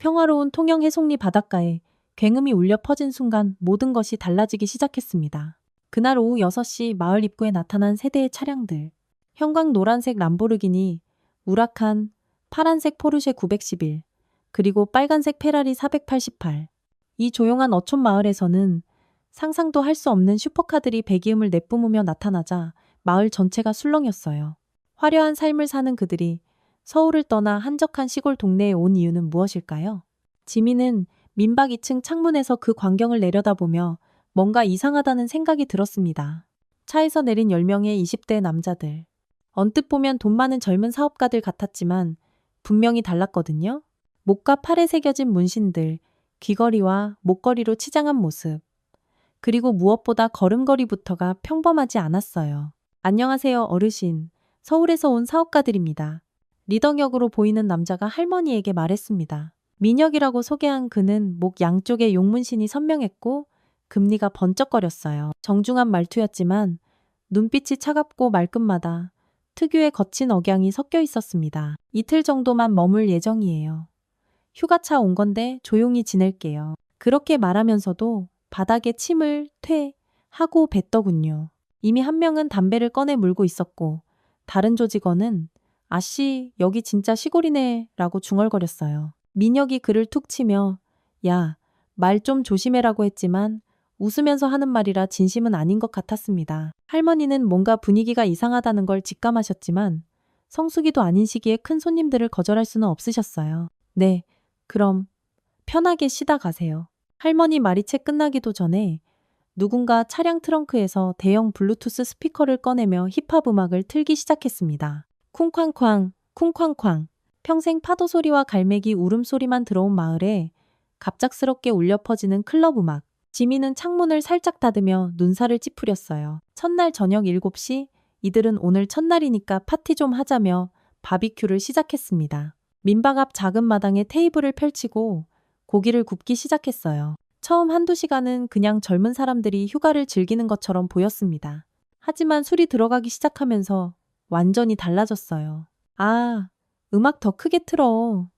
평화로운 통영 해송리 바닷가에 굉음이 울려 퍼진 순간 모든 것이 달라지기 시작했습니다. 그날 오후 6시 마을 입구에 나타난 세 대의 차량들. 형광 노란색 람보르기니, 우라칸, 파란색 포르쉐 911, 그리고 빨간색 페라리 488. 이 조용한 어촌 마을에서는 상상도 할 수 없는 슈퍼카들이 배기음을 내뿜으며 나타나자 마을 전체가 술렁였어요. 화려한 삶을 사는 그들이 서울을 떠나 한적한 시골 동네에 온 이유는 무엇일까요? 지민은 민박 2층 창문에서 그 광경을 내려다보며 뭔가 이상하다는 생각이 들었습니다. 차에서 내린 10명의 20대 남자들. 언뜻 보면 돈 많은 젊은 사업가들 같았지만 분명히 달랐거든요. 목과 팔에 새겨진 문신들, 귀걸이와 목걸이로 치장한 모습. 그리고 무엇보다 걸음걸이부터가 평범하지 않았어요. 안녕하세요, 어르신. 서울에서 온 사업가들입니다. 리더격으로 보이는 남자가 할머니에게 말했습니다. 민혁이라고 소개한 그는 목 양쪽에 용문신이 선명했고 금리가 번쩍거렸어요. 정중한 말투였지만 눈빛이 차갑고 말끝마다 특유의 거친 억양이 섞여 있었습니다. 이틀 정도만 머물 예정이에요. 휴가차 온 건데 조용히 지낼게요. 그렇게 말하면서도 바닥에 침을 하고 뱉더군요. 이미 한 명은 담배를 꺼내 물고 있었고 다른 조직원은 아씨 여기 진짜 시골이네 라고 중얼거렸어요. 민혁이 그를 툭 치며 야, 말 좀 조심해라고 했지만 웃으면서 하는 말이라 진심은 아닌 것 같았습니다. 할머니는 뭔가 분위기가 이상하다는 걸 직감하셨지만 성수기도 아닌 시기에 큰 손님들을 거절할 수는 없으셨어요. 네, 그럼 편하게 쉬다 가세요. 할머니 말이 채 끝나기도 전에 누군가 차량 트렁크에서 대형 블루투스 스피커를 꺼내며 힙합 음악을 틀기 시작했습니다. 쿵쾅쾅, 쿵쾅쾅. 평생 파도 소리와 갈매기 울음소리만 들어온 마을에 갑작스럽게 울려 퍼지는 클럽 음악. 지민은 창문을 살짝 닫으며 눈살을 찌푸렸어요. 첫날 저녁 7시, 이들은 오늘 첫날이니까 파티 좀 하자며 바비큐를 시작했습니다. 민박 앞 작은 마당에 테이블을 펼치고 고기를 굽기 시작했어요. 처음 한두 시간은 그냥 젊은 사람들이 휴가를 즐기는 것처럼 보였습니다. 하지만 술이 들어가기 시작하면서 완전히 달라졌어요. 아, 음악 더 크게 틀어.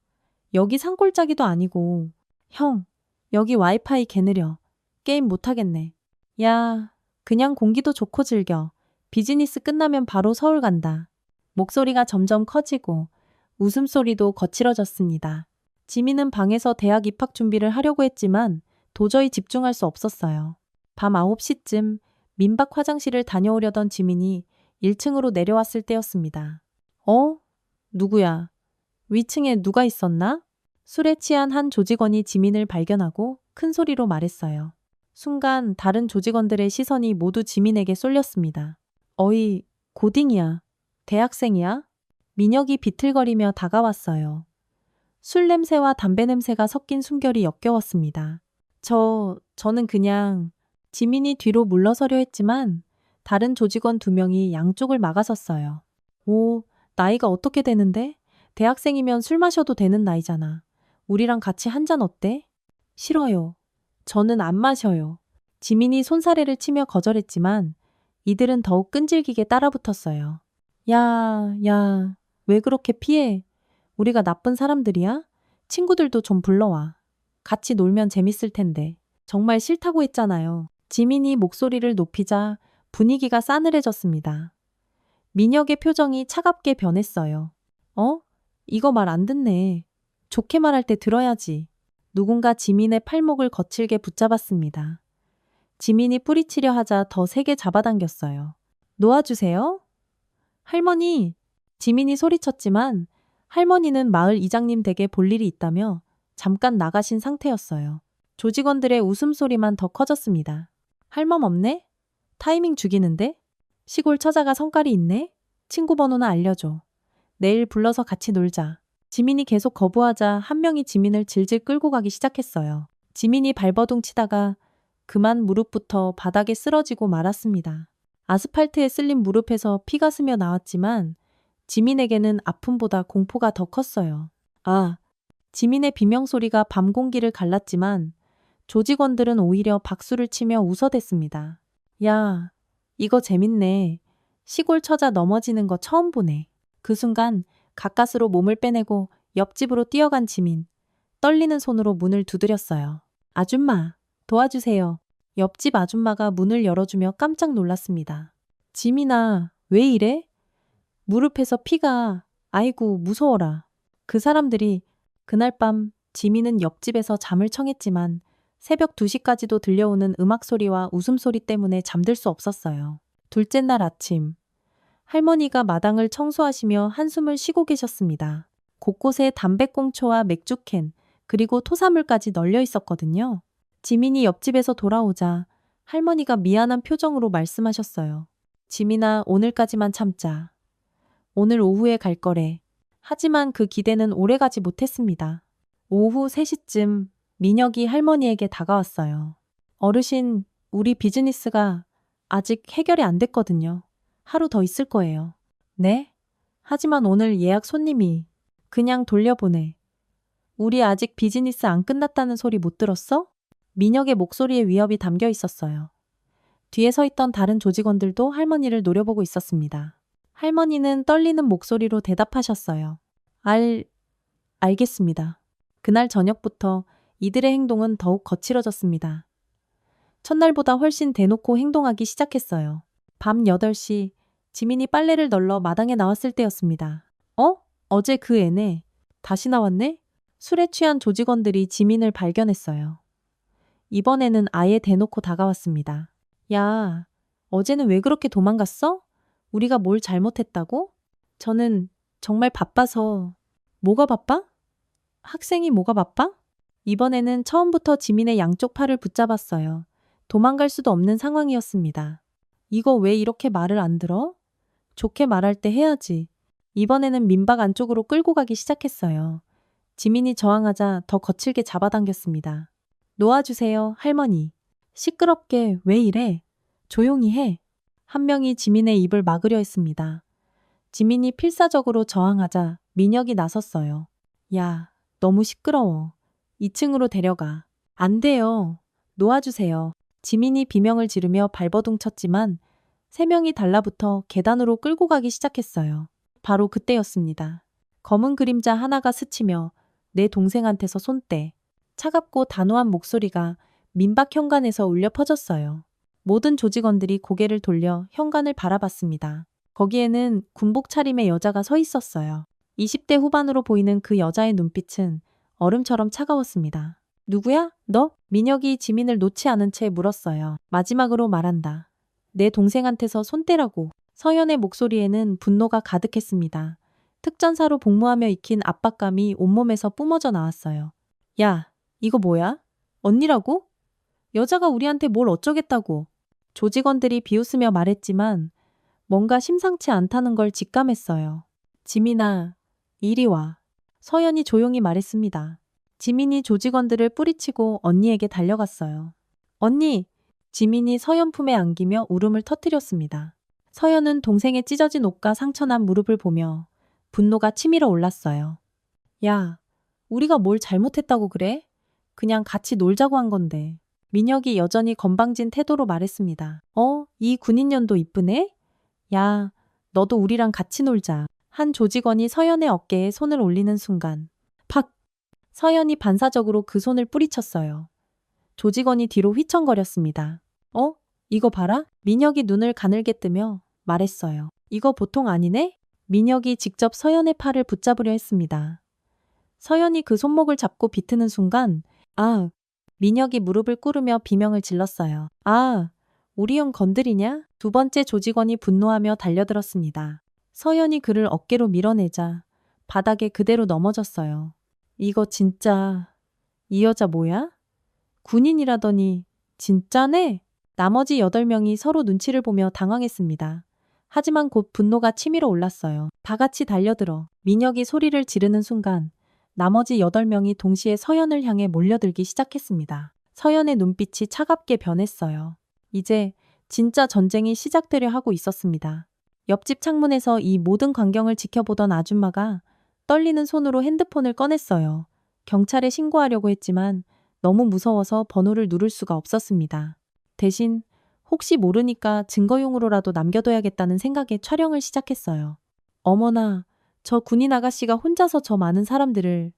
여기 산골짜기도 아니고. 형, 여기 와이파이 개 느려. 게임 못하겠네. 야, 그냥 공기도 좋고 즐겨. 비즈니스 끝나면 바로 서울 간다. 목소리가 점점 커지고 웃음소리도 거칠어졌습니다. 지민은 방에서 대학 입학 준비를 하려고 했지만 도저히 집중할 수 없었어요. 밤 9시쯤 민박 화장실을 다녀오려던 지민이 1층으로 내려왔을 때였습니다. 누구야? 위층에 누가 있었나? 술에 취한 한 조직원이 지민을 발견하고 큰 소리로 말했어요. 순간 다른 조직원들의 시선이 모두 지민에게 쏠렸습니다. 어이, 고딩이야. 대학생이야? 민혁이 비틀거리며 다가왔어요. 술 냄새와 담배 냄새가 섞인 숨결이 역겨웠습니다. 저는 그냥 지민이 뒤로 물러서려 했지만 다른 조직원 2명이 양쪽을 막아섰어요. 오, 나이가 어떻게 되는데? 대학생이면 술 마셔도 되는 나이잖아. 우리랑 같이 한 잔 어때? 싫어요. 저는 안 마셔요. 지민이 손사래를 치며 거절했지만 이들은 더욱 끈질기게 따라붙었어요. 야, 왜 그렇게 피해? 우리가 나쁜 사람들이야? 친구들도 좀 불러와. 같이 놀면 재밌을 텐데. 정말 싫다고 했잖아요. 지민이 목소리를 높이자 분위기가 싸늘해졌습니다. 민혁의 표정이 차갑게 변했어요. 이거 말 안 듣네. 좋게 말할 때 들어야지. 누군가 지민의 팔목을 거칠게 붙잡았습니다. 지민이 뿌리치려 하자 더 세게 잡아당겼어요. 놓아주세요. 할머니! 지민이 소리쳤지만 할머니는 마을 이장님 댁에 볼 일이 있다며 잠깐 나가신 상태였어요. 조직원들의 웃음소리만 더 커졌습니다. 할멈 없네? 타이밍 죽이는데? 시골 처자가 성깔이 있네? 친구 번호나 알려줘. 내일 불러서 같이 놀자. 지민이 계속 거부하자 한 명이 지민을 질질 끌고 가기 시작했어요. 지민이 발버둥 치다가 그만 무릎부터 바닥에 쓰러지고 말았습니다. 아스팔트에 쓸린 무릎에서 피가 스며 나왔지만 지민에게는 아픔보다 공포가 더 컸어요. 지민의 비명소리가 밤 공기를 갈랐지만 조직원들은 오히려 박수를 치며 웃어댔습니다. 야, 이거 재밌네. 시골 처자 넘어지는 거 처음 보네. 그 순간 가까스로 몸을 빼내고 옆집으로 뛰어간 지민. 떨리는 손으로 문을 두드렸어요. 아줌마, 도와주세요. 옆집 아줌마가 문을 열어주며 깜짝 놀랐습니다. 지민아, 왜 이래? 무릎에서 피가, 아이고, 무서워라. 그 사람들이 그날 밤 지민은 옆집에서 잠을 청했지만 새벽 2시까지도 들려오는 음악 소리와 웃음소리 때문에 잠들 수 없었어요. 둘째 날 아침, 할머니가 마당을 청소하시며 한숨을 쉬고 계셨습니다. 곳곳에 담배꽁초와 맥주캔, 그리고 토사물까지 널려 있었거든요. 지민이 옆집에서 돌아오자 할머니가 미안한 표정으로 말씀하셨어요. 지민아, 오늘까지만 참자. 오늘 오후에 갈 거래. 하지만 그 기대는 오래가지 못했습니다. 오후 3시쯤 민혁이 할머니에게 다가왔어요. 어르신, 우리 비즈니스가 아직 해결이 안 됐거든요. 하루 더 있을 거예요. 네? 하지만 오늘 예약 손님이 그냥 돌려보내. 우리 아직 비즈니스 안 끝났다는 소리 못 들었어? 민혁의 목소리에 위협이 담겨 있었어요. 뒤에 서 있던 다른 조직원들도 할머니를 노려보고 있었습니다. 할머니는 떨리는 목소리로 대답하셨어요. 알겠습니다. 그날 저녁부터 이들의 행동은 더욱 거칠어졌습니다. 첫날보다 훨씬 대놓고 행동하기 시작했어요. 밤 8시, 지민이 빨래를 널러 마당에 나왔을 때였습니다. 어제 그 애네. 다시 나왔네? 술에 취한 조직원들이 지민을 발견했어요. 이번에는 아예 대놓고 다가왔습니다. 야, 어제는 왜 그렇게 도망갔어? 우리가 뭘 잘못했다고? 저는 정말 바빠서. 뭐가 바빠? 학생이 뭐가 바빠? 이번에는 처음부터 지민의 양쪽 팔을 붙잡았어요. 도망갈 수도 없는 상황이었습니다. 이거 왜 이렇게 말을 안 들어? 좋게 말할 때 해야지. 이번에는 민박 안쪽으로 끌고 가기 시작했어요. 지민이 저항하자 더 거칠게 잡아당겼습니다. 놓아주세요, 할머니. 시끄럽게 왜 이래? 조용히 해. 한 명이 지민의 입을 막으려 했습니다. 지민이 필사적으로 저항하자 민혁이 나섰어요. 야, 너무 시끄러워. 2층으로 데려가. 안 돼요. 놓아주세요. 지민이 비명을 지르며 발버둥 쳤지만 3명이 달라붙어 계단으로 끌고 가기 시작했어요. 바로 그때였습니다. 검은 그림자 하나가 스치며 내 동생한테서 손떼. 차갑고 단호한 목소리가 민박 현관에서 울려 퍼졌어요. 모든 조직원들이 고개를 돌려 현관을 바라봤습니다. 거기에는 군복 차림의 여자가 서 있었어요. 20대 후반으로 보이는 그 여자의 눈빛은 얼음처럼 차가웠습니다. 누구야? 너? 민혁이 지민을 놓지 않은 채 물었어요. 마지막으로 말한다. 내 동생한테서 손떼라고. 서연의 목소리에는 분노가 가득했습니다. 특전사로 복무하며 익힌 압박감이 온몸에서 뿜어져 나왔어요. 야, 이거 뭐야? 언니라고? 여자가 우리한테 뭘 어쩌겠다고. 조직원들이 비웃으며 말했지만 뭔가 심상치 않다는 걸 직감했어요. 지민아, 이리 와. 서연이 조용히 말했습니다. 지민이 조직원들을 뿌리치고 언니에게 달려갔어요. 언니! 지민이 서연 품에 안기며 울음을 터뜨렸습니다. 서연은 동생의 찢어진 옷과 상처난 무릎을 보며 분노가 치밀어 올랐어요. 야, 우리가 뭘 잘못했다고 그래? 그냥 같이 놀자고 한 건데. 민혁이 여전히 건방진 태도로 말했습니다. 이 군인년도 이쁘네? 야, 너도 우리랑 같이 놀자. 한 조직원이 서연의 어깨에 손을 올리는 순간 팍! 서연이 반사적으로 그 손을 뿌리쳤어요. 조직원이 뒤로 휘청거렸습니다. 이거 봐라? 민혁이 눈을 가늘게 뜨며 말했어요. 이거 보통 아니네? 민혁이 직접 서연의 팔을 붙잡으려 했습니다. 서연이 그 손목을 잡고 비트는 순간 민혁이 무릎을 꿇으며 비명을 질렀어요. 우리 형 건드리냐? 두 번째 조직원이 분노하며 달려들었습니다. 서연이 그를 어깨로 밀어내자 바닥에 그대로 넘어졌어요. 이거 진짜 이 여자 뭐야? 군인이라더니 진짜네? 나머지 8명이 서로 눈치를 보며 당황했습니다. 하지만 곧 분노가 치밀어 올랐어요. 다 같이 달려들어 민혁이 소리를 지르는 순간 나머지 8명이 동시에 서연을 향해 몰려들기 시작했습니다. 서연의 눈빛이 차갑게 변했어요. 이제 진짜 전쟁이 시작되려 하고 있었습니다. 옆집 창문에서 이 모든 광경을 지켜보던 아줌마가 떨리는 손으로 핸드폰을 꺼냈어요. 경찰에 신고하려고 했지만 너무 무서워서 번호를 누를 수가 없었습니다. 대신 혹시 모르니까 증거용으로라도 남겨둬야겠다는 생각에 촬영을 시작했어요. 어머나, 저 군인 아가씨가 혼자서 저 많은 사람들을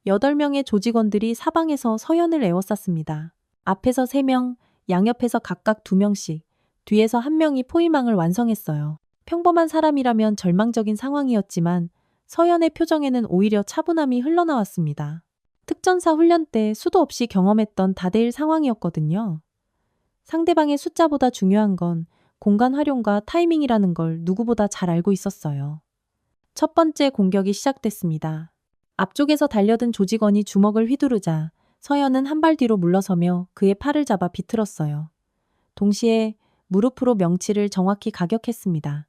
8명의 조직원들이 사방에서 서연을 에워쌌습니다. 앞에서 3명, 양옆에서 각각 2명씩, 뒤에서 1명이 포위망을 완성했어요. 평범한 사람이라면 절망적인 상황이었지만 서연의 표정에는 오히려 차분함이 흘러나왔습니다. 특전사 훈련 때 수도 없이 경험했던 다대일 상황이었거든요. 상대방의 숫자보다 중요한 건 공간 활용과 타이밍이라는 걸 누구보다 잘 알고 있었어요. 첫 번째 공격이 시작됐습니다. 앞쪽에서 달려든 조직원이 주먹을 휘두르자 서연은 한 발 뒤로 물러서며 그의 팔을 잡아 비틀었어요. 동시에 무릎으로 명치를 정확히 가격했습니다.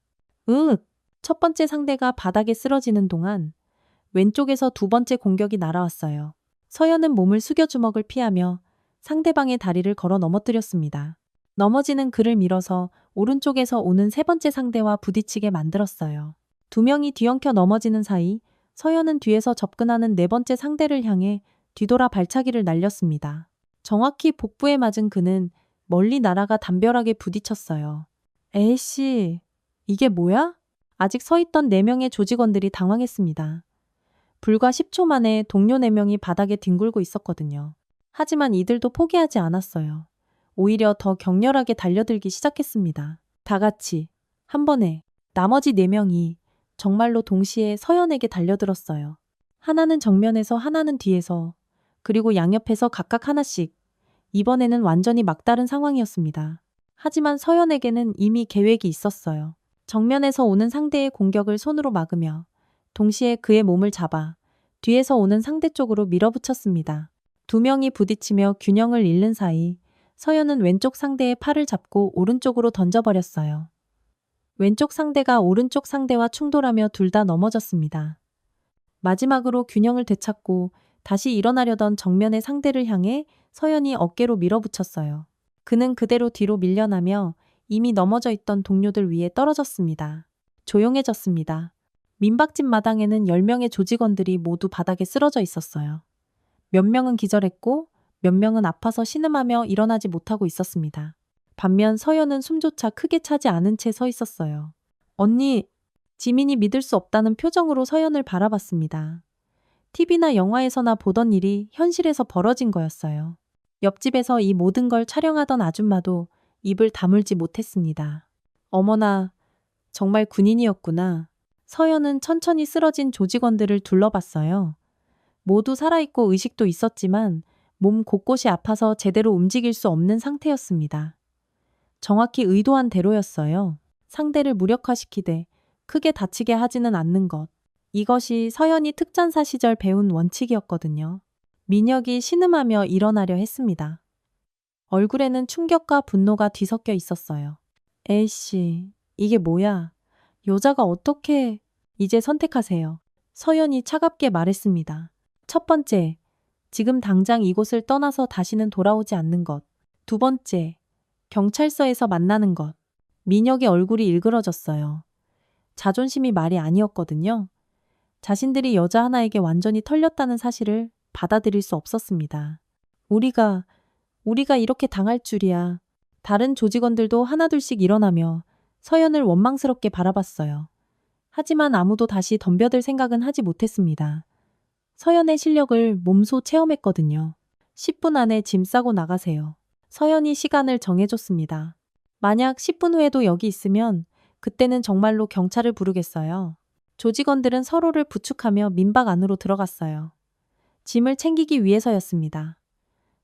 으윽! 첫 번째 상대가 바닥에 쓰러지는 동안 왼쪽에서 두 번째 공격이 날아왔어요. 서연은 몸을 숙여 주먹을 피하며 상대방의 다리를 걸어 넘어뜨렸습니다. 넘어지는 그를 밀어서 오른쪽에서 오는 세 번째 상대와 부딪히게 만들었어요. 2명이 뒤엉켜 넘어지는 사이 서연은 뒤에서 접근하는 네 번째 상대를 향해 뒤돌아 발차기를 날렸습니다. 정확히 복부에 맞은 그는 멀리 날아가 담벼락에 부딪혔어요. 에이씨, 이게 뭐야? 아직 서 있던 4명의 조직원들이 당황했습니다. 불과 10초 만에 동료 4명이 바닥에 뒹굴고 있었거든요. 하지만 이들도 포기하지 않았어요. 오히려 더 격렬하게 달려들기 시작했습니다. 다 같이, 한 번에, 나머지 4명이 정말로 동시에 서연에게 달려들었어요. 하나는 정면에서 하나는 뒤에서, 그리고 양옆에서 각각 하나씩. 이번에는 완전히 막다른 상황이었습니다. 하지만 서연에게는 이미 계획이 있었어요. 정면에서 오는 상대의 공격을 손으로 막으며 동시에 그의 몸을 잡아 뒤에서 오는 상대 쪽으로 밀어붙였습니다. 2명이 부딪히며 균형을 잃는 사이 서연은 왼쪽 상대의 팔을 잡고 오른쪽으로 던져버렸어요. 왼쪽 상대가 오른쪽 상대와 충돌하며 둘 다 넘어졌습니다. 마지막으로 균형을 되찾고 다시 일어나려던 정면의 상대를 향해 서연이 어깨로 밀어붙였어요. 그는 그대로 뒤로 밀려나며 이미 넘어져 있던 동료들 위에 떨어졌습니다. 조용해졌습니다. 민박집 마당에는 10명의 조직원들이 모두 바닥에 쓰러져 있었어요. 몇 명은 기절했고 몇 명은 아파서 신음하며 일어나지 못하고 있었습니다. 반면 서연은 숨조차 크게 차지 않은 채 서 있었어요. 언니, 지민이 믿을 수 없다는 표정으로 서연을 바라봤습니다. TV나 영화에서나 보던 일이 현실에서 벌어진 거였어요. 옆집에서 이 모든 걸 촬영하던 아줌마도 입을 다물지 못했습니다. 어머나, 정말 군인이었구나. 서연은 천천히 쓰러진 조직원들을 둘러봤어요. 모두 살아있고 의식도 있었지만 몸 곳곳이 아파서 제대로 움직일 수 없는 상태였습니다. 정확히 의도한 대로였어요. 상대를 무력화시키되 크게 다치게 하지는 않는 것. 이것이 서연이 특전사 시절 배운 원칙이었거든요. 민혁이 신음하며 일어나려 했습니다. 얼굴에는 충격과 분노가 뒤섞여 있었어요. 에이씨, 이게 뭐야? 여자가 어떻게... 이제 선택하세요. 서연이 차갑게 말했습니다. 첫 번째, 지금 당장 이곳을 떠나서 다시는 돌아오지 않는 것. 두 번째, 경찰서에서 만나는 것. 민혁의 얼굴이 일그러졌어요. 자존심이 말이 아니었거든요. 자신들이 여자 하나에게 완전히 털렸다는 사실을 받아들일 수 없었습니다. 우리가 이렇게 당할 줄이야. 다른 조직원들도 하나둘씩 일어나며 서연을 원망스럽게 바라봤어요. 하지만 아무도 다시 덤벼들 생각은 하지 못했습니다. 서연의 실력을 몸소 체험했거든요. 10분 안에 짐 싸고 나가세요. 서연이 시간을 정해줬습니다. 만약 10분 후에도 여기 있으면 그때는 정말로 경찰을 부르겠어요. 조직원들은 서로를 부축하며 민박 안으로 들어갔어요. 짐을 챙기기 위해서였습니다.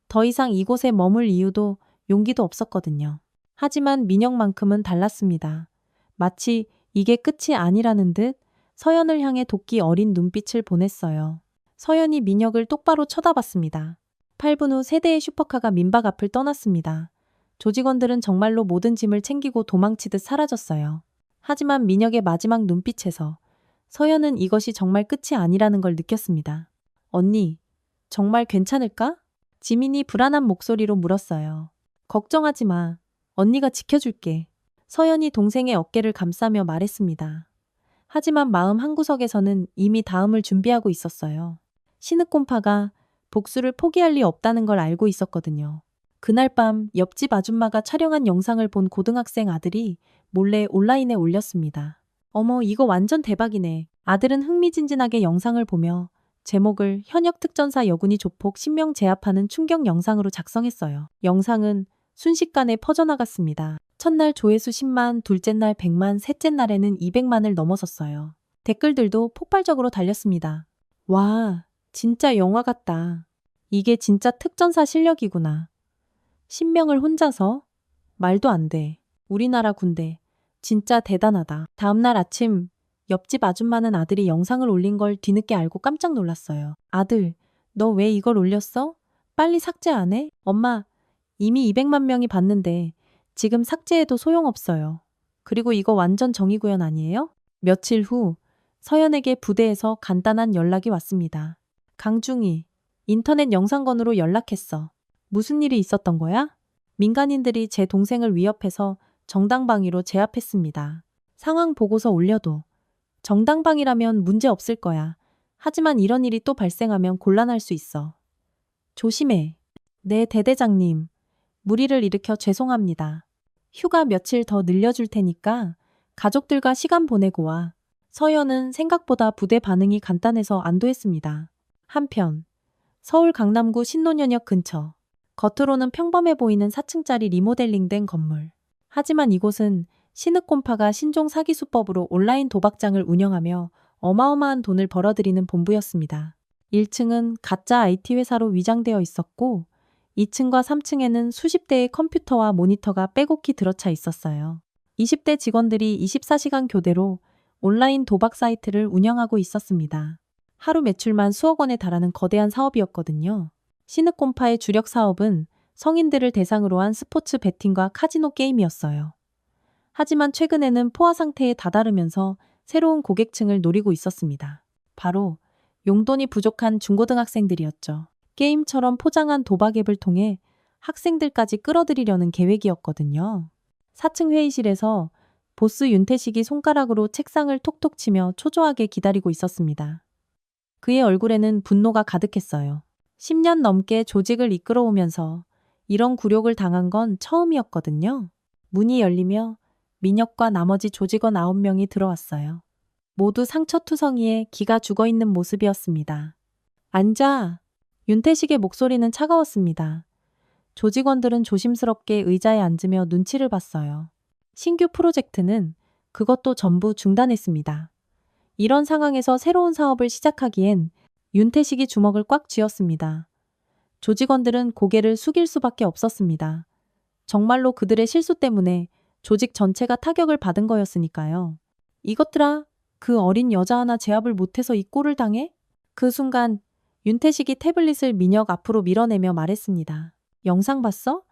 더 이상 이곳에 머물 이유도 용기도 없었거든요. 하지만 민혁만큼은 달랐습니다. 마치 이게 끝이 아니라는 듯 서연을 향해 도끼 어린 눈빛을 보냈어요. 서연이 민혁을 똑바로 쳐다봤습니다. 8분 후 3대의 슈퍼카가 민박 앞을 떠났습니다. 조직원들은 정말로 모든 짐을 챙기고 도망치듯 사라졌어요. 하지만 민혁의 마지막 눈빛에서 서연은 이것이 정말 끝이 아니라는 걸 느꼈습니다. 언니, 정말 괜찮을까? 지민이 불안한 목소리로 물었어요. 걱정하지 마. 언니가 지켜줄게. 서연이 동생의 어깨를 감싸며 말했습니다. 하지만 마음 한구석에서는 이미 다음을 준비하고 있었어요. 시느꼼파가 복수를 포기할 리 없다는 걸 알고 있었거든요. 그날 밤 옆집 아줌마가 촬영한 영상을 본 고등학생 아들이 몰래 온라인에 올렸습니다. 어머, 이거 완전 대박이네. 아들은 흥미진진하게 영상을 보며 제목을 현역 특전사 여군이 조폭 10명 제압하는 충격 영상으로 작성했어요. 영상은 순식간에 퍼져나갔습니다. 첫날 조회수 10만, 둘째 날 100만, 셋째 날에는 200만을 넘어섰어요. 댓글들도 폭발적으로 달렸습니다. 와, 진짜 영화 같다. 이게 진짜 특전사 실력이구나. 10명을 혼자서? 말도 안 돼. 우리나라 군대. 진짜 대단하다. 다음날 아침 옆집 아줌마는 아들이 영상을 올린 걸 뒤늦게 알고 깜짝 놀랐어요. 아들, 너 왜 이걸 올렸어? 빨리 삭제 안 해? 엄마, 이미 200만 명이 봤는데 지금 삭제해도 소용없어요. 그리고 이거 완전 정의구현 아니에요? 며칠 후 서연에게 부대에서 간단한 연락이 왔습니다. 강중희, 인터넷 영상건으로 연락했어. 무슨 일이 있었던 거야? 민간인들이 제 동생을 위협해서 정당방위로 제압했습니다. 상황 보고서 올려도 정당방위라면 문제 없을 거야. 하지만 이런 일이 또 발생하면 곤란할 수 있어. 조심해. 네, 대대장님. 무리를 일으켜 죄송합니다. 휴가 며칠 더 늘려줄 테니까 가족들과 시간 보내고 와. 서연은 생각보다 부대 반응이 간단해서 안도했습니다. 한편 서울 강남구 신논현역 근처. 겉으로는 평범해 보이는 4층짜리 리모델링된 건물. 하지만 이곳은 신흑곰파가 신종 사기 수법으로 온라인 도박장을 운영하며 어마어마한 돈을 벌어들이는 본부였습니다. 1층은 가짜 IT 회사로 위장되어 있었고 2층과 3층에는 수십 대의 컴퓨터와 모니터가 빼곡히 들어차 있었어요. 20대 직원들이 24시간 교대로 온라인 도박 사이트를 운영하고 있었습니다. 하루 매출만 수억 원에 달하는 거대한 사업이었거든요. 신흑곰파의 주력 사업은 성인들을 대상으로 한 스포츠 베팅과 카지노 게임이었어요. 하지만 최근에는 포화 상태에 다다르면서 새로운 고객층을 노리고 있었습니다. 바로 용돈이 부족한 중고등학생들이었죠. 게임처럼 포장한 도박 앱을 통해 학생들까지 끌어들이려는 계획이었거든요. 4층 회의실에서 보스 윤태식이 손가락으로 책상을 톡톡 치며 초조하게 기다리고 있었습니다. 그의 얼굴에는 분노가 가득했어요. 10년 넘게 조직을 이끌어오면서 이런 굴욕을 당한 건 처음이었거든요. 문이 열리며 민혁과 나머지 조직원 9명이 들어왔어요. 모두 상처투성이에 기가 죽어있는 모습이었습니다. 앉아! 윤태식의 목소리는 차가웠습니다. 조직원들은 조심스럽게 의자에 앉으며 눈치를 봤어요. 신규 프로젝트는 그것도 전부 중단했습니다. 이런 상황에서 새로운 사업을 시작하기엔 윤태식이 주먹을 꽉 쥐었습니다. 조직원들은 고개를 숙일 수밖에 없었습니다. 정말로 그들의 실수 때문에 조직 전체가 타격을 받은 거였으니까요. 이것들아, 그 어린 여자 하나 제압을 못해서 이 꼴을 당해? 그 순간 윤태식이 태블릿을 민혁 앞으로 밀어내며 말했습니다. 영상 봤어?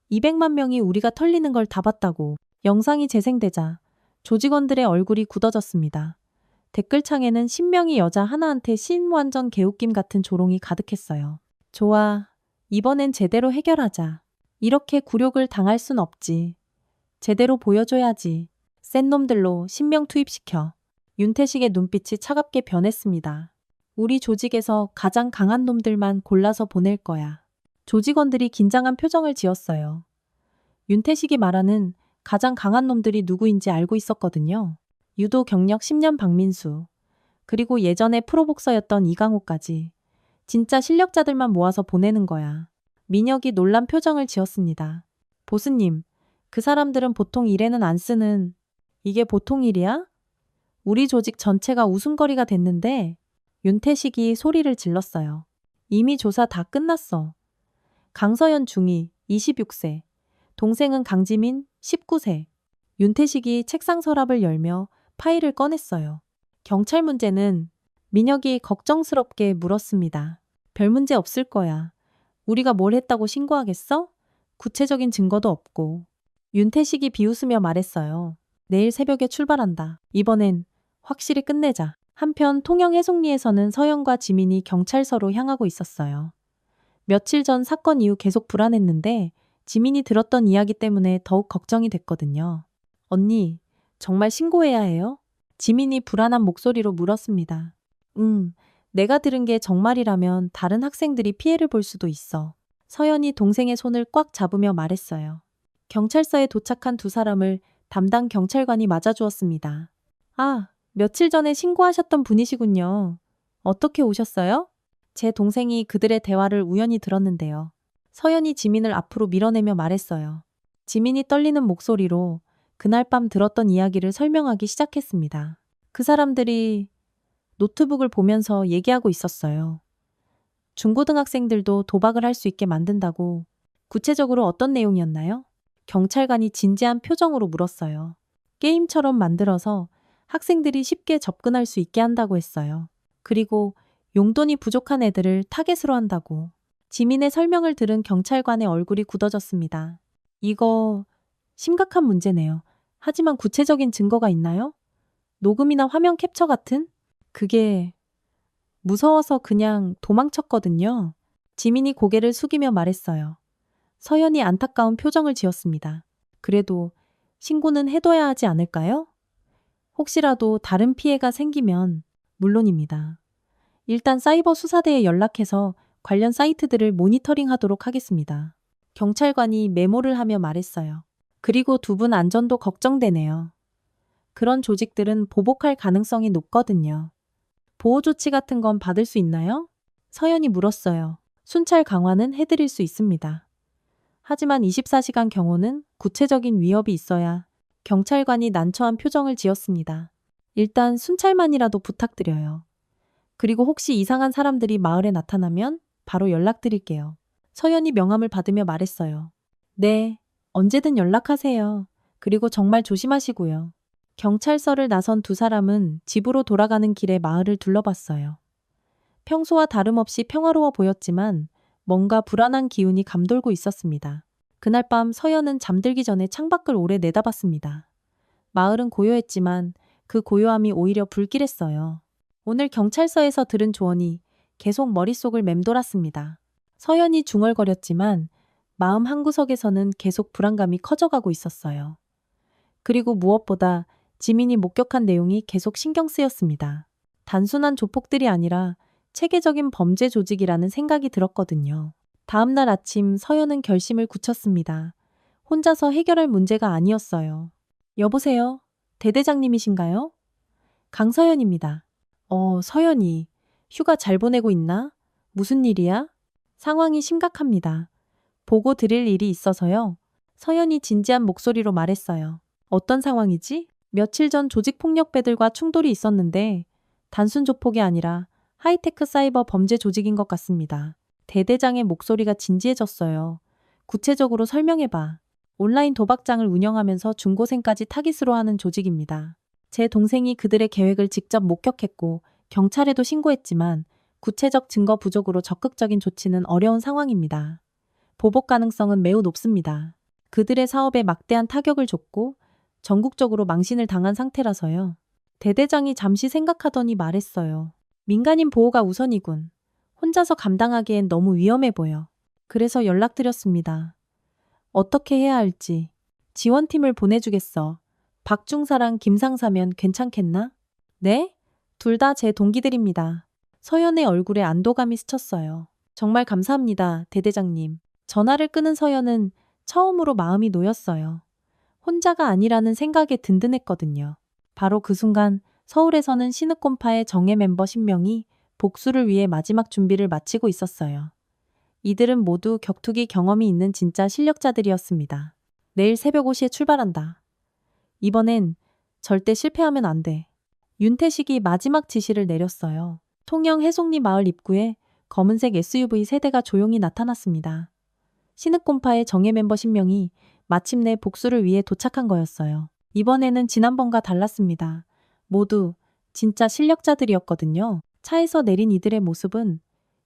200만 명이 우리가 털리는 걸 다 봤다고. 영상이 재생되자 조직원들의 얼굴이 굳어졌습니다. 댓글창에는 신명이 여자 하나한테 완전 개웃김 같은 조롱이 가득했어요. 좋아, 이번엔 제대로 해결하자. 이렇게 굴욕을 당할 순 없지. 제대로 보여줘야지. 센 놈들로 신명 투입시켜. 윤태식의 눈빛이 차갑게 변했습니다. 우리 조직에서 가장 강한 놈들만 골라서 보낼 거야. 조직원들이 긴장한 표정을 지었어요. 윤태식이 말하는 가장 강한 놈들이 누구인지 알고 있었거든요. 유도 경력 10년 박민수, 그리고 예전에 프로복서였던 이강호까지. 진짜 실력자들만 모아서 보내는 거야. 민혁이 놀란 표정을 지었습니다. 보스님, 그 사람들은 보통 일에는 안 쓰는... 이게 보통 일이야? 우리 조직 전체가 웃음거리가 됐는데 윤태식이 소리를 질렀어요. 이미 조사 다 끝났어. 강서연 중위 26세, 동생은 강지민 19세. 윤태식이 책상 서랍을 열며 파일을 꺼냈어요. 경찰 문제는 민혁이 걱정스럽게 물었습니다. 별 문제 없을 거야. 우리가 뭘 했다고 신고하겠어? 구체적인 증거도 없고. 윤태식이 비웃으며 말했어요. 내일 새벽에 출발한다. 이번엔 확실히 끝내자. 한편 통영 해송리에서는 서연과 지민이 경찰서로 향하고 있었어요. 며칠 전 사건 이후 계속 불안했는데 지민이 들었던 이야기 때문에 더욱 걱정이 됐거든요. 언니, 정말 신고해야 해요? 지민이 불안한 목소리로 물었습니다. 내가 들은 게 정말이라면 다른 학생들이 피해를 볼 수도 있어. 서연이 동생의 손을 꽉 잡으며 말했어요. 경찰서에 도착한 두 사람을 담당 경찰관이 맞아주었습니다. 아, 며칠 전에 신고하셨던 분이시군요. 어떻게 오셨어요? 제 동생이 그들의 대화를 우연히 들었는데요. 서연이 지민을 앞으로 밀어내며 말했어요. 지민이 떨리는 목소리로 그날 밤 들었던 이야기를 설명하기 시작했습니다. 그 사람들이 노트북을 보면서 얘기하고 있었어요. 중고등학생들도 도박을 할 수 있게 만든다고. 구체적으로 어떤 내용이었나요? 경찰관이 진지한 표정으로 물었어요. 게임처럼 만들어서 학생들이 쉽게 접근할 수 있게 한다고 했어요. 그리고 용돈이 부족한 애들을 타겟으로 한다고. 지민의 설명을 들은 경찰관의 얼굴이 굳어졌습니다. 이거 심각한 문제네요. 하지만 구체적인 증거가 있나요? 녹음이나 화면 캡처 같은? 그게 무서워서 그냥 도망쳤거든요. 지민이 고개를 숙이며 말했어요. 서연이 안타까운 표정을 지었습니다. 그래도 신고는 해둬야 하지 않을까요? 혹시라도 다른 피해가 생기면 물론입니다. 일단 사이버 수사대에 연락해서 관련 사이트들을 모니터링 하도록 하겠습니다. 경찰관이 메모를 하며 말했어요. 그리고 두 분 안전도 걱정되네요. 그런 조직들은 보복할 가능성이 높거든요. 보호 조치 같은 건 받을 수 있나요? 서연이 물었어요. 순찰 강화는 해드릴 수 있습니다. 하지만 24시간 경호는 구체적인 위협이 있어야. 경찰관이 난처한 표정을 지었습니다. 일단 순찰만이라도 부탁드려요. 그리고 혹시 이상한 사람들이 마을에 나타나면 바로 연락드릴게요. 서연이 명함을 받으며 말했어요. 네, 언제든 연락하세요. 그리고 정말 조심하시고요. 경찰서를 나선 두 사람은 집으로 돌아가는 길에 마을을 둘러봤어요. 평소와 다름없이 평화로워 보였지만 뭔가 불안한 기운이 감돌고 있었습니다. 그날 밤 서연은 잠들기 전에 창밖을 오래 내다봤습니다. 마을은 고요했지만 그 고요함이 오히려 불길했어요. 오늘 경찰서에서 들은 조언이 계속 머릿속을 맴돌았습니다. 서연이 중얼거렸지만 마음 한구석에서는 계속 불안감이 커져가고 있었어요. 그리고 무엇보다 지민이 목격한 내용이 계속 신경 쓰였습니다. 단순한 조폭들이 아니라 체계적인 범죄 조직이라는 생각이 들었거든요. 다음 날 아침 서연은 결심을 굳혔습니다. 혼자서 해결할 문제가 아니었어요. 여보세요? 대대장님이신가요? 강서연입니다. 서연이. 휴가 잘 보내고 있나? 무슨 일이야? 상황이 심각합니다. 보고 드릴 일이 있어서요. 서연이 진지한 목소리로 말했어요. 어떤 상황이지? 며칠 전 조직폭력배들과 충돌이 있었는데 단순 조폭이 아니라 하이테크 사이버 범죄 조직인 것 같습니다. 대대장의 목소리가 진지해졌어요. 구체적으로 설명해봐. 온라인 도박장을 운영하면서 중고생까지 타깃으로 하는 조직입니다. 제 동생이 그들의 계획을 직접 목격했고 경찰에도 신고했지만 구체적 증거 부족으로 적극적인 조치는 어려운 상황입니다. 보복 가능성은 매우 높습니다. 그들의 사업에 막대한 타격을 줬고 전국적으로 망신을 당한 상태라서요. 대대장이 잠시 생각하더니 말했어요. 민간인 보호가 우선이군. 혼자서 감당하기엔 너무 위험해 보여. 그래서 연락드렸습니다. 어떻게 해야 할지. 지원팀을 보내주겠어. 박중사랑 김상사면 괜찮겠나? 네? 둘 다 제 동기들입니다. 서연의 얼굴에 안도감이 스쳤어요. 정말 감사합니다, 대대장님. 전화를 끊은 서연은 처음으로 마음이 놓였어요. 혼자가 아니라는 생각에 든든했거든요. 바로 그 순간 서울에서는 신흥곰파의 정예 멤버 10명이 복수를 위해 마지막 준비를 마치고 있었어요. 이들은 모두 격투기 경험이 있는 진짜 실력자들이었습니다. 내일 새벽 5시에 출발한다. 이번엔 절대 실패하면 안 돼. 윤태식이 마지막 지시를 내렸어요. 통영 해송리 마을 입구에 검은색 SUV 세대가 조용히 나타났습니다. 신흥곰파의 정예 멤버 10명이 마침내 복수를 위해 도착한 거였어요. 이번에는 지난번과 달랐습니다. 모두 진짜 실력자들이었거든요. 차에서 내린 이들의 모습은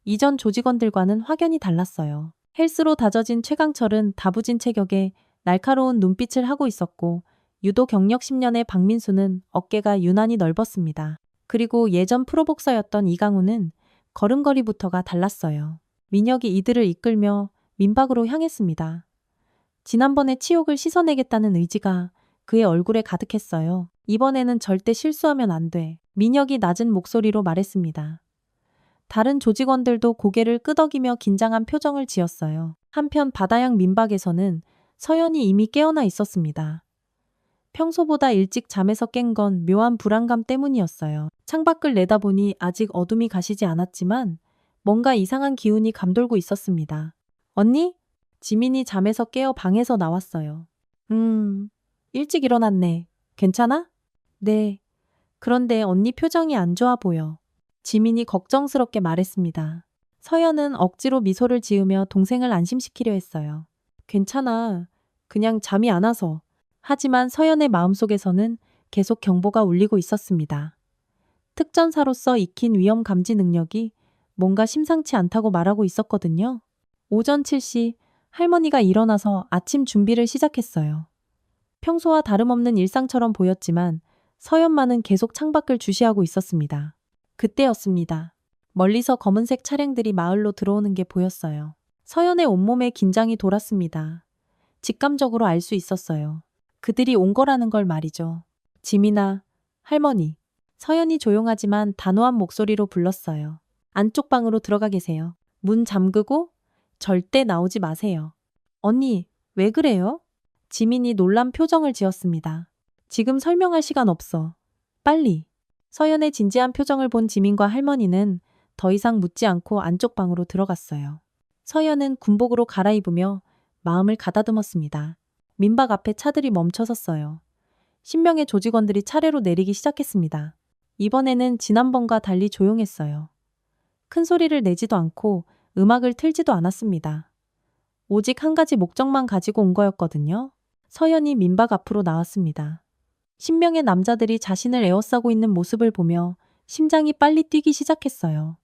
이전 조직원들과는 확연히 달랐어요. 헬스로 다져진 최강철은 다부진 체격에 날카로운 눈빛을 하고 있었고 유도 경력 10년의 박민수는 어깨가 유난히 넓었습니다. 그리고 예전 프로복서였던 이강우는 걸음걸이부터가 달랐어요. 민혁이 이들을 이끌며 민박으로 향했습니다. 지난번의 치욕을 씻어내겠다는 의지가 그의 얼굴에 가득했어요. 이번에는 절대 실수하면 안 돼. 민혁이 낮은 목소리로 말했습니다. 다른 조직원들도 고개를 끄덕이며 긴장한 표정을 지었어요. 한편 바다양 민박에서는 서연이 이미 깨어나 있었습니다. 평소보다 일찍 잠에서 깬 건 묘한 불안감 때문이었어요. 창밖을 내다보니 아직 어둠이 가시지 않았지만 뭔가 이상한 기운이 감돌고 있었습니다. 언니? 지민이 잠에서 깨어 방에서 나왔어요. 일찍 일어났네. 괜찮아? 네. 그런데 언니 표정이 안 좋아 보여. 지민이 걱정스럽게 말했습니다. 서연은 억지로 미소를 지으며 동생을 안심시키려 했어요. 괜찮아. 그냥 잠이 안 와서. 하지만 서연의 마음속에서는 계속 경보가 울리고 있었습니다. 특전사로서 익힌 위험 감지 능력이 뭔가 심상치 않다고 말하고 있었거든요. 오전 7시 할머니가 일어나서 아침 준비를 시작했어요. 평소와 다름없는 일상처럼 보였지만 서연만은 계속 창밖을 주시하고 있었습니다. 그때였습니다. 멀리서 검은색 차량들이 마을로 들어오는 게 보였어요. 서연의 온몸에 긴장이 돌았습니다. 직감적으로 알 수 있었어요. 그들이 온 거라는 걸 말이죠. 지민아, 할머니. 서연이 조용하지만 단호한 목소리로 불렀어요. 안쪽 방으로 들어가 계세요. 문 잠그고 절대 나오지 마세요. 언니, 왜 그래요? 지민이 놀란 표정을 지었습니다. 지금 설명할 시간 없어. 빨리. 서연의 진지한 표정을 본 지민과 할머니는 더 이상 묻지 않고 안쪽 방으로 들어갔어요. 서연은 군복으로 갈아입으며 마음을 가다듬었습니다. 민박 앞에 차들이 멈춰섰어요. 10명의 조직원들이 차례로 내리기 시작했습니다. 이번에는 지난번과 달리 조용했어요. 큰 소리를 내지도 않고 음악을 틀지도 않았습니다. 오직 한 가지 목적만 가지고 온 거였거든요. 서연이 민박 앞으로 나왔습니다. 10명의 남자들이 자신을 에워싸고 있는 모습을 보며 심장이 빨리 뛰기 시작했어요.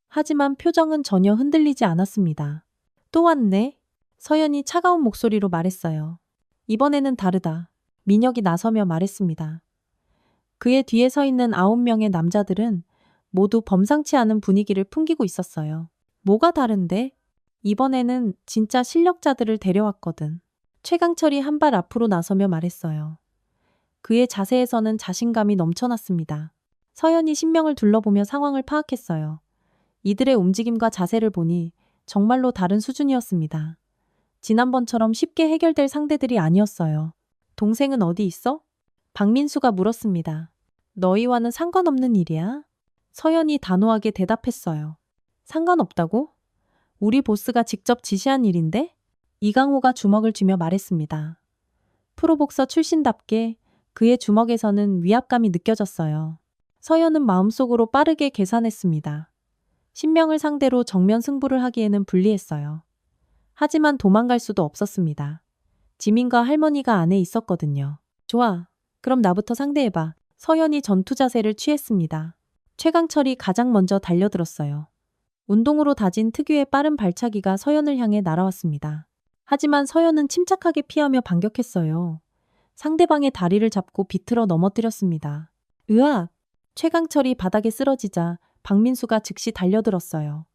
하지만 표정은 전혀 흔들리지 않았습니다. 또 왔네? 서연이 차가운 목소리로 말했어요. 이번에는 다르다. 민혁이 나서며 말했습니다. 그의 뒤에 서 있는 9명의 남자들은 모두 범상치 않은 분위기를 풍기고 있었어요. 뭐가 다른데? 이번에는 진짜 실력자들을 데려왔거든. 최강철이 한 발 앞으로 나서며 말했어요. 그의 자세에서는 자신감이 넘쳐났습니다. 서연이 신명을 둘러보며 상황을 파악했어요. 이들의 움직임과 자세를 보니 정말로 다른 수준이었습니다. 지난번처럼 쉽게 해결될 상대들이 아니었어요. 동생은 어디 있어? 박민수가 물었습니다. 너희와는 상관없는 일이야? 서연이 단호하게 대답했어요. 상관없다고? 우리 보스가 직접 지시한 일인데? 이강호가 주먹을 쥐며 말했습니다. 프로복서 출신답게 그의 주먹에서는 위압감이 느껴졌어요. 서연은 마음속으로 빠르게 계산했습니다. 신명을 상대로 정면 승부를 하기에는 불리했어요. 하지만 도망갈 수도 없었습니다. 지민과 할머니가 안에 있었거든요. 좋아. 그럼 나부터 상대해봐. 서연이 전투 자세를 취했습니다. 최강철이 가장 먼저 달려들었어요. 운동으로 다진 특유의 빠른 발차기가 서연을 향해 날아왔습니다. 하지만 서연은 침착하게 피하며 반격했어요. 상대방의 다리를 잡고 비틀어 넘어뜨렸습니다. 으악! 최강철이 바닥에 쓰러지자 박민수가 즉시 달려들었어요.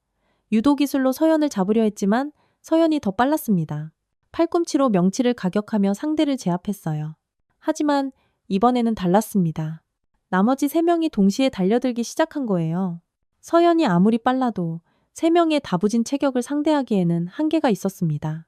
유도 기술로 서연을 잡으려 했지만 서연이 더 빨랐습니다. 팔꿈치로 명치를 가격하며 상대를 제압했어요. 하지만 이번에는 달랐습니다. 나머지 3명이 동시에 달려들기 시작한 거예요. 서연이 아무리 빨라도 3명의 다부진 체격을 상대하기에는 한계가 있었습니다.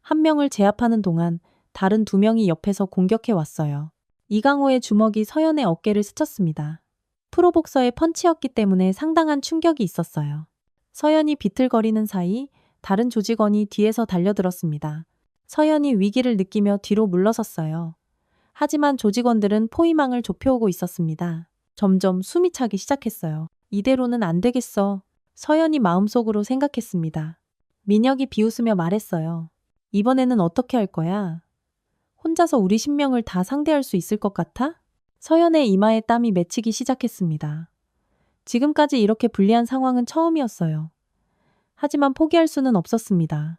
한 명을 제압하는 동안 다른 2명이 옆에서 공격해 왔어요. 이강호의 주먹이 서연의 어깨를 스쳤습니다. 프로복서의 펀치였기 때문에 상당한 충격이 있었어요. 서연이 비틀거리는 사이 다른 조직원이 뒤에서 달려들었습니다. 서연이 위기를 느끼며 뒤로 물러섰어요. 하지만 조직원들은 포위망을 좁혀오고 있었습니다. 점점 숨이 차기 시작했어요. 이대로는 안 되겠어. 서연이 마음속으로 생각했습니다. 민혁이 비웃으며 말했어요. 이번에는 어떻게 할 거야? 혼자서 우리 10명을 다 상대할 수 있을 것 같아? 서연의 이마에 땀이 맺히기 시작했습니다. 지금까지 이렇게 불리한 상황은 처음이었어요. 하지만 포기할 수는 없었습니다.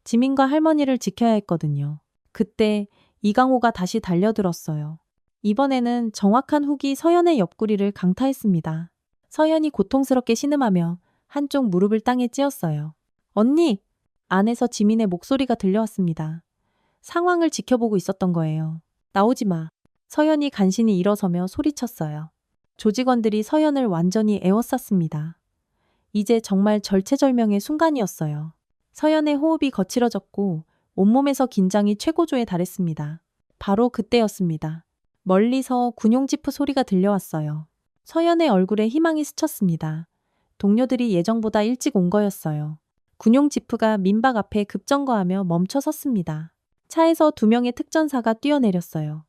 지민과 할머니를 지켜야 했거든요. 그때 이강호가 다시 달려들었어요. 이번에는 정확한 훅이 서연의 옆구리를 강타했습니다. 서연이 고통스럽게 신음하며 한쪽 무릎을 땅에 찧었어요. 언니! 안에서 지민의 목소리가 들려왔습니다. 상황을 지켜보고 있었던 거예요. 나오지 마. 서연이 간신히 일어서며 소리쳤어요. 조직원들이 서연을 완전히 에워쌌습니다. 이제 정말 절체절명의 순간이었어요. 서연의 호흡이 거칠어졌고 온몸에서 긴장이 최고조에 달했습니다. 바로 그때였습니다. 멀리서 군용지프 소리가 들려왔어요. 서연의 얼굴에 희망이 스쳤습니다. 동료들이 예정보다 일찍 온 거였어요. 군용지프가 민박 앞에 급정거하며 멈춰 섰습니다. 차에서 두 명의 특전사가 뛰어내렸어요.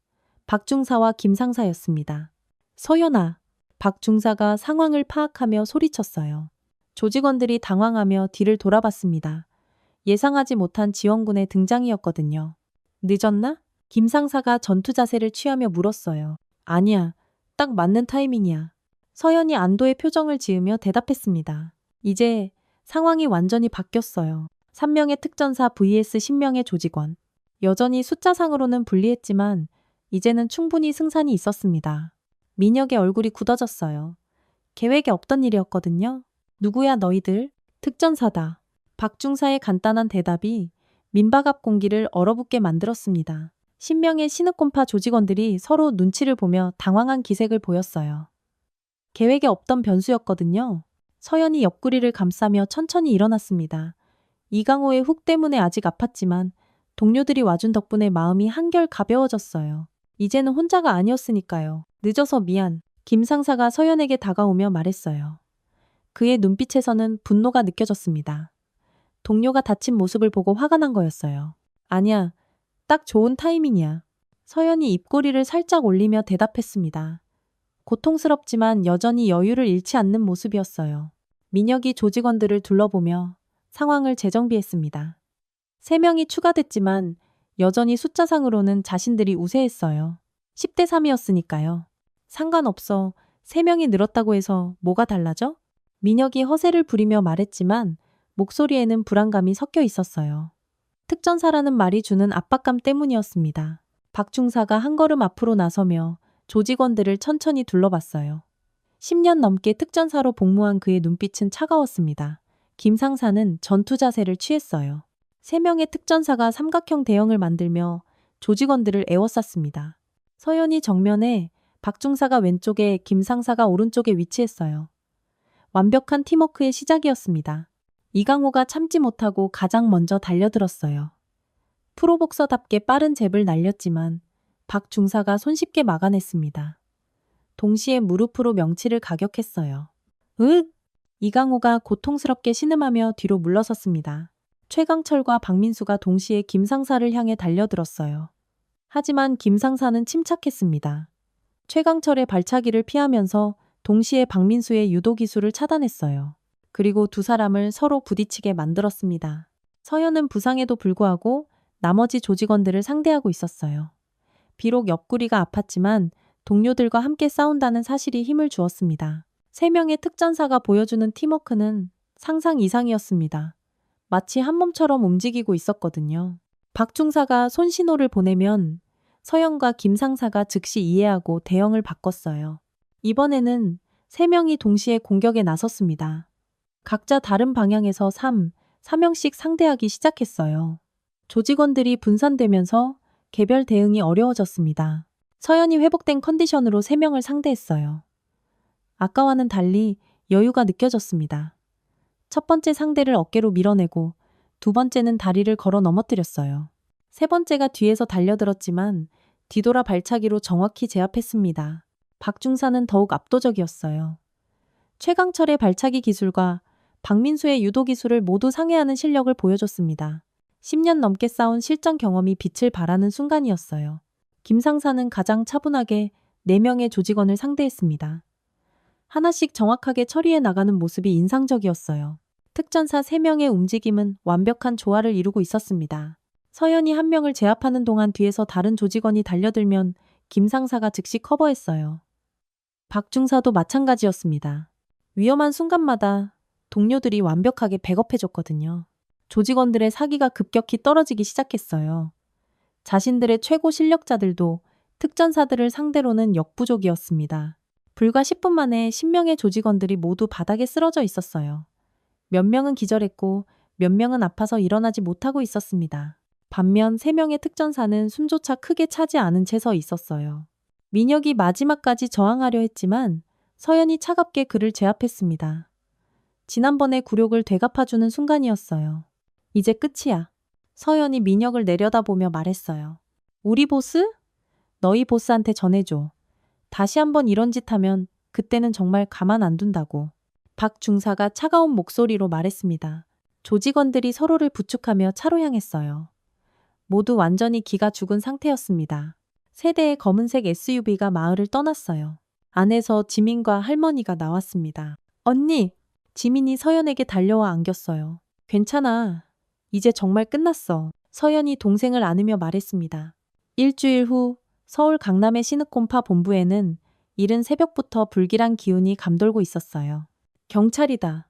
박중사와 김상사였습니다. 서연아. 박중사가 상황을 파악하며 소리쳤어요. 조직원들이 당황하며 뒤를 돌아봤습니다. 예상하지 못한 지원군의 등장이었거든요. 늦었나? 김상사가 전투 자세를 취하며 물었어요. 아니야. 딱 맞는 타이밍이야. 서연이 안도의 표정을 지으며 대답했습니다. 이제 상황이 완전히 바뀌었어요. 3명의 특전사 vs 10명의 조직원. 여전히 숫자상으로는 불리했지만 이제는 충분히 승산이 있었습니다. 민혁의 얼굴이 굳어졌어요. 계획에 없던 일이었거든요. 누구야 너희들? 특전사다. 박중사의 간단한 대답이 민박 앞 공기를 얼어붙게 만들었습니다. 10명의 신흑곰파 조직원들이 서로 눈치를 보며 당황한 기색을 보였어요. 계획에 없던 변수였거든요. 서연이 옆구리를 감싸며 천천히 일어났습니다. 이강호의 훅 때문에 아직 아팠지만 동료들이 와준 덕분에 마음이 한결 가벼워졌어요. 이제는 혼자가 아니었으니까요. 늦어서 미안. 김상사가 서연에게 다가오며 말했어요. 그의 눈빛에서는 분노가 느껴졌습니다. 동료가 다친 모습을 보고 화가 난 거였어요. 아니야. 딱 좋은 타이밍이야. 서연이 입꼬리를 살짝 올리며 대답했습니다. 고통스럽지만 여전히 여유를 잃지 않는 모습이었어요. 민혁이 조직원들을 둘러보며 상황을 재정비했습니다. 3명이 추가됐지만 여전히 숫자상으로는 자신들이 우세했어요. 10대 3이었으니까요. 상관없어. 3명이 늘었다고 해서 뭐가 달라져? 민혁이 허세를 부리며 말했지만 목소리에는 불안감이 섞여 있었어요. 특전사라는 말이 주는 압박감 때문이었습니다. 박중사가 한 걸음 앞으로 나서며 조직원들을 천천히 둘러봤어요. 10년 넘게 특전사로 복무한 그의 눈빛은 차가웠습니다. 김상사는 전투 자세를 취했어요. 3명의 특전사가 삼각형 대형을 만들며 조직원들을 에워쌌습니다. 서연이 정면에, 박중사가 왼쪽에, 김상사가 오른쪽에 위치했어요. 완벽한 팀워크의 시작이었습니다. 이강호가 참지 못하고 가장 먼저 달려들었어요. 프로복서답게 빠른 잽을 날렸지만 박중사가 손쉽게 막아냈습니다. 동시에 무릎으로 명치를 가격했어요. 으윽! 이강호가 고통스럽게 신음하며 뒤로 물러섰습니다. 최강철과 박민수가 동시에 김상사를 향해 달려들었어요. 하지만 김상사는 침착했습니다. 최강철의 발차기를 피하면서 동시에 박민수의 유도 기술을 차단했어요. 그리고 두 사람을 서로 부딪히게 만들었습니다. 서연은 부상에도 불구하고 나머지 조직원들을 상대하고 있었어요. 비록 옆구리가 아팠지만 동료들과 함께 싸운다는 사실이 힘을 주었습니다. 3명의 특전사가 보여주는 팀워크는 상상 이상이었습니다. 마치 한 몸처럼 움직이고 있었거든요. 박중사가 손신호를 보내면 서연과 김상사가 즉시 이해하고 대응을 바꿨어요. 이번에는 3명이 동시에 공격에 나섰습니다. 각자 다른 방향에서 4명씩 상대하기 시작했어요. 조직원들이 분산되면서 개별 대응이 어려워졌습니다. 서연이 회복된 컨디션으로 3명을 상대했어요. 아까와는 달리 여유가 느껴졌습니다. 첫 번째 상대를 어깨로 밀어내고 두 번째는 다리를 걸어 넘어뜨렸어요. 세 번째가 뒤에서 달려들었지만 뒤돌아 발차기로 정확히 제압했습니다. 박중사는 더욱 압도적이었어요. 최강철의 발차기 기술과 박민수의 유도 기술을 모두 상회하는 실력을 보여줬습니다. 10년 넘게 쌓은 실전 경험이 빛을 발하는 순간이었어요. 김상사는 가장 차분하게 4명의 조직원을 상대했습니다. 하나씩 정확하게 처리해 나가는 모습이 인상적이었어요. 특전사 3명의 움직임은 완벽한 조화를 이루고 있었습니다. 서연이 한 명을 제압하는 동안 뒤에서 다른 조직원이 달려들면 김상사가 즉시 커버했어요. 박중사도 마찬가지였습니다. 위험한 순간마다 동료들이 완벽하게 백업해줬거든요. 조직원들의 사기가 급격히 떨어지기 시작했어요. 자신들의 최고 실력자들도 특전사들을 상대로는 역부족이었습니다. 불과 10분 만에 10명의 조직원들이 모두 바닥에 쓰러져 있었어요. 몇 명은 기절했고 몇 명은 아파서 일어나지 못하고 있었습니다. 반면 3명의 특전사는 숨조차 크게 차지 않은 채 서 있었어요. 민혁이 마지막까지 저항하려 했지만 서연이 차갑게 그를 제압했습니다. 지난번의 굴욕을 되갚아주는 순간이었어요. 이제 끝이야. 서연이 민혁을 내려다보며 말했어요. 우리 보스? 너희 보스한테 전해줘. 다시 한번 이런 짓 하면 그때는 정말 가만 안 둔다고. 박 중사가 차가운 목소리로 말했습니다. 조직원들이 서로를 부축하며 차로 향했어요. 모두 완전히 기가 죽은 상태였습니다. 세 대의 검은색 SUV가 마을을 떠났어요. 안에서 지민과 할머니가 나왔습니다. 언니! 지민이 서연에게 달려와 안겼어요. 괜찮아. 이제 정말 끝났어. 서연이 동생을 안으며 말했습니다. 일주일 후 서울 강남의 신흑곰파 본부에는 이른 새벽부터 불길한 기운이 감돌고 있었어요. 경찰이다.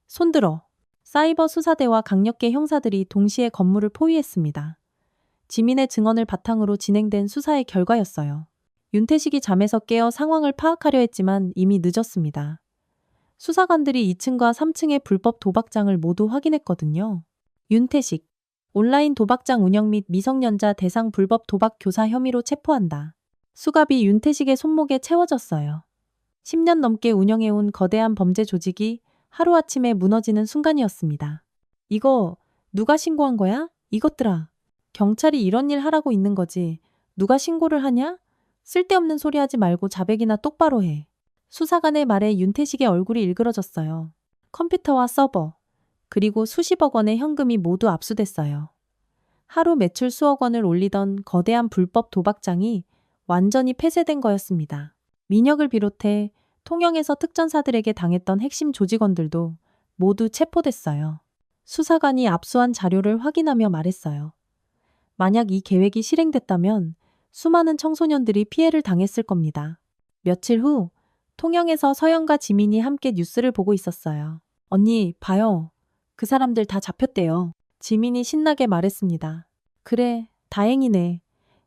손들어. 사이버 수사대와 강력계 형사들이 동시에 건물을 포위했습니다. 지민의 증언을 바탕으로 진행된 수사의 결과였어요. 윤태식이 잠에서 깨어 상황을 파악하려 했지만 이미 늦었습니다. 수사관들이 2층과 3층의 불법 도박장을 모두 확인했거든요. 윤태식, 온라인 도박장 운영 및 미성년자 대상 불법 도박 교사 혐의로 체포한다. 수갑이 윤태식의 손목에 채워졌어요. 10년 넘게 운영해온 거대한 범죄 조직이 하루아침에 무너지는 순간이었습니다. 이거 누가 신고한 거야? 이것들아. 경찰이 이런 일 하라고 있는 거지. 누가 신고를 하냐? 쓸데없는 소리 하지 말고 자백이나 똑바로 해. 수사관의 말에 윤태식의 얼굴이 일그러졌어요. 컴퓨터와 서버, 그리고 수십억 원의 현금이 모두 압수됐어요. 하루 매출 수억 원을 올리던 거대한 불법 도박장이 완전히 폐쇄된 거였습니다. 민혁을 비롯해 통영에서 특전사들에게 당했던 핵심 조직원들도 모두 체포됐어요. 수사관이 압수한 자료를 확인하며 말했어요. 만약 이 계획이 실행됐다면 수많은 청소년들이 피해를 당했을 겁니다. 며칠 후 통영에서 서연과 지민이 함께 뉴스를 보고 있었어요. 언니, 봐요. 그 사람들 다 잡혔대요. 지민이 신나게 말했습니다. 그래, 다행이네.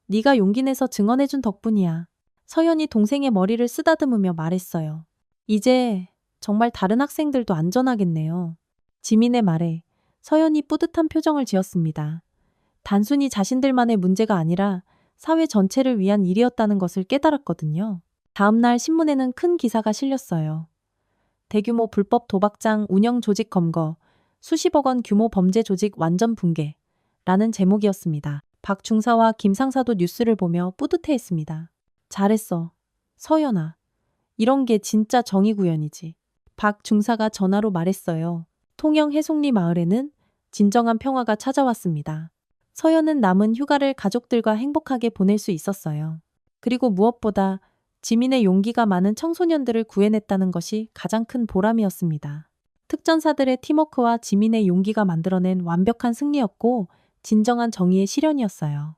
네가 용기 내서 증언해준 덕분이야. 서연이 동생의 머리를 쓰다듬으며 말했어요. 이제 정말 다른 학생들도 안전하겠네요. 지민의 말에 서연이 뿌듯한 표정을 지었습니다. 단순히 자신들만의 문제가 아니라 사회 전체를 위한 일이었다는 것을 깨달았거든요. 다음 날 신문에는 큰 기사가 실렸어요. 대규모 불법 도박장 운영 조직 검거, 수십억 원 규모 범죄 조직 완전 붕괴 라는 제목이었습니다. 박 중사와 김 상사도 뉴스를 보며 뿌듯해했습니다. 잘했어. 서연아. 이런 게 진짜 정의구현이지. 박 중사가 전화로 말했어요. 통영 해송리 마을에는 진정한 평화가 찾아왔습니다. 서연은 남은 휴가를 가족들과 행복하게 보낼 수 있었어요. 그리고 무엇보다 지민의 용기가 많은 청소년들을 구해냈다는 것이 가장 큰 보람이었습니다. 특전사들의 팀워크와 지민의 용기가 만들어낸 완벽한 승리였고 진정한 정의의 실현이었어요.